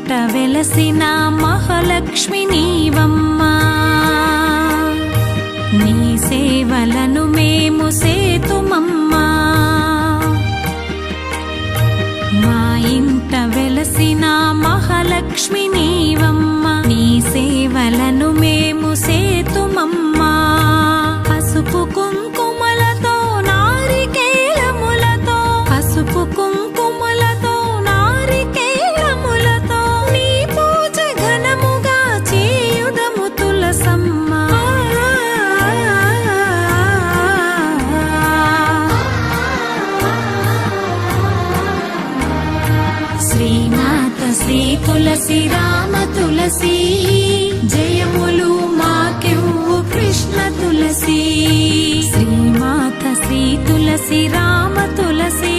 ఇంట వెలసిన మహాలక్ష్మి నీవమ్మా, నీ సేవలను మేము సేతుమమ్మా. మా ఇంట వెలసిన మహాలక్ష్మి నీవమ్మా, నీ సేవలను మేము సేతుమమ్మా. పసుపు కుంకుమలతో నారికేలములతో, పసుపు కుంకుమలతో నారికేలములతో నీ పూజ ఘనముగా చేయుదము తులసమ్మ. శ్రీమాత శ్రీ తులసి రామ తులసి, జయములు మాకెవ్వు కృష్ణ తులసి. శ్రీమాత శ్రీ తులసి రామ తులసి,